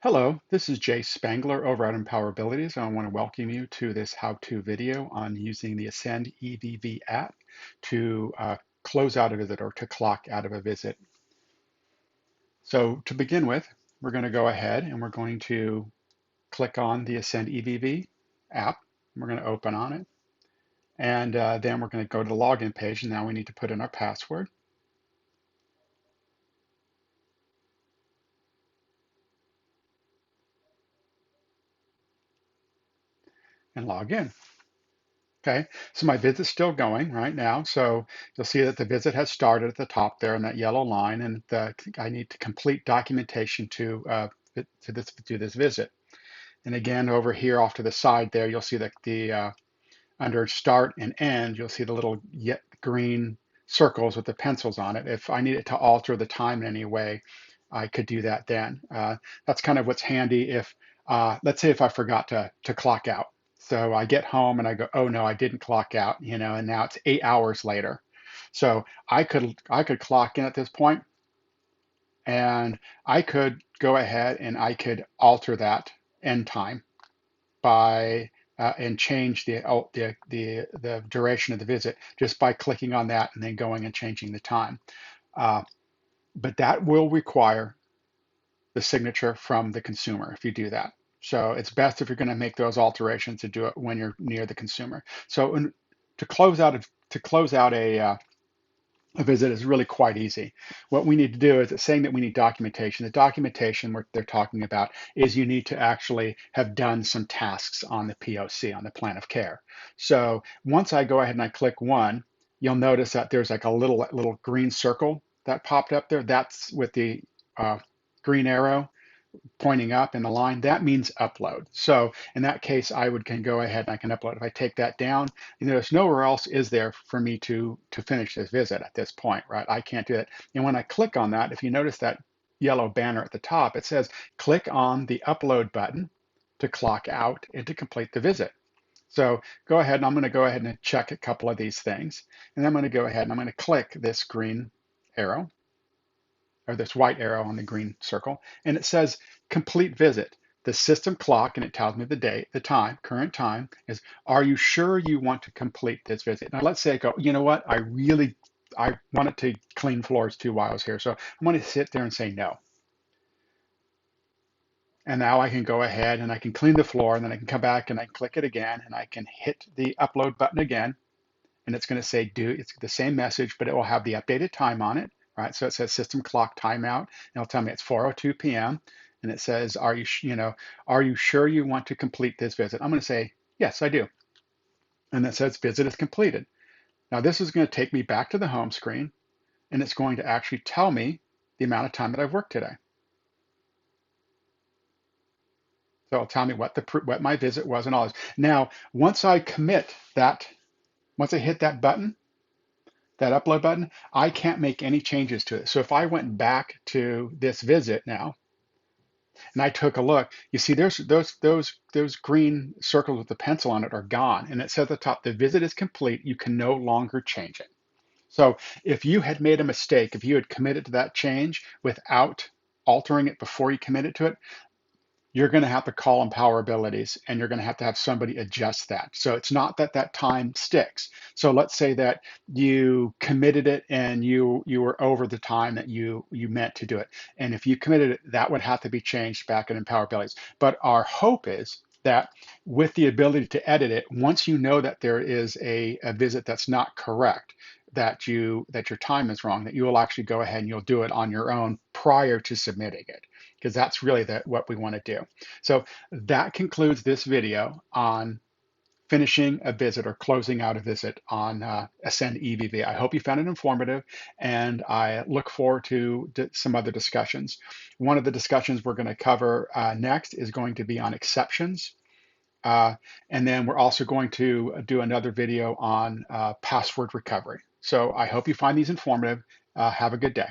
Hello, this is Jay Spangler over at Empowerabilities. I want to welcome you to this how-to video on using the Ascend EVV app to close out a visit or to clock out of a visit. So to begin with, we're going to go ahead and we're going to click on the Ascend EVV app. We're going to open on it. And then we're going to go to the login page. And now we need to put in our password and log in. Okay, so my visit's still going right now. So you'll see that the visit has started at the top there in that yellow line, and I need to complete documentation to this visit. And again, over here off to the side there, you'll see that under start and end, you'll see the little green circles with the pencils on it. If I needed to alter the time in any way, I could do that then. That's kind of what's handy if, let's say if I forgot to clock out. So I get home and I go, oh no, I didn't clock out, and now it's 8 hours later. So I could clock in at this point, and I could go ahead and I could alter that end time by and change the duration of the visit just by clicking on that and then going and changing the time. Uh, but that will require the signature from the consumer if you do that. So it's best if you're going to make those alterations to do it when you're near the consumer. So to close out a visit is really quite easy. What we need to do is it's saying that we need documentation. The documentation what they're talking about is you need to actually have done some tasks on the POC, on the plan of care. So once I go ahead and I click one, you'll notice that there's like a little green circle that popped up there. That's with the green arrow pointing up in the line, that means upload. So in that case, can go ahead and I can upload. If I take that down, there's nowhere else is there for me to finish this visit at this point, right? I can't do it. And when I click on that, if you notice that yellow banner at the top, it says click on the upload button to clock out and to complete the visit. So go ahead and I'm going to go ahead and check a couple of these things. And then I'm going to go ahead and I'm going to click this green arrow or this white arrow on the green circle, and it says complete visit. The system clock, and it tells me the date, the time, current time is, are you sure you want to complete this visit? Now let's say I go, you know what, I wanted to clean floors too while I was here. So I'm going to sit there and say no. And now I can go ahead and I can clean the floor, and then I can come back and I click it again, and I can hit the upload button again, and it's going to say it's the same message, but it will have the updated time on it, right? So it says system clock timeout, and it'll tell me it's 4:02 p.m. and it says, are you sure you want to complete this visit? I'm going to say yes, I do, and it says visit is completed. Now this is going to take me back to the home screen, and it's going to actually tell me the amount of time that I've worked today. So it'll tell me what my visit was and all this. Now, once I hit that button, that upload button, I can't make any changes to it. So if I went back to this visit now and I took a look, you see there's those green circles with the pencil on it are gone. And it says at the top, the visit is complete. You can no longer change it. So if you had made a mistake, if you had committed to that change without altering it before you committed to it, you're going to have to call Empowerabilities and you're going to have somebody adjust that. So it's not that that time sticks. So let's say that you committed it and you were over the time that you meant to do it. And if you committed it, that would have to be changed back in Empowerabilities. But our hope is that with the ability to edit it, once you know that there is a visit that's not correct, that your time is wrong, that you will actually go ahead and you'll do it on your own prior to submitting it, because that's really what we want to do. So that concludes this video on finishing a visit or closing out a visit on Ascend EVV. I hope you found it informative, and I look forward to some other discussions. One of the discussions we're going to cover next is going to be on exceptions. And then we're also going to do another video on password recovery. So I hope you find these informative. Have a good day.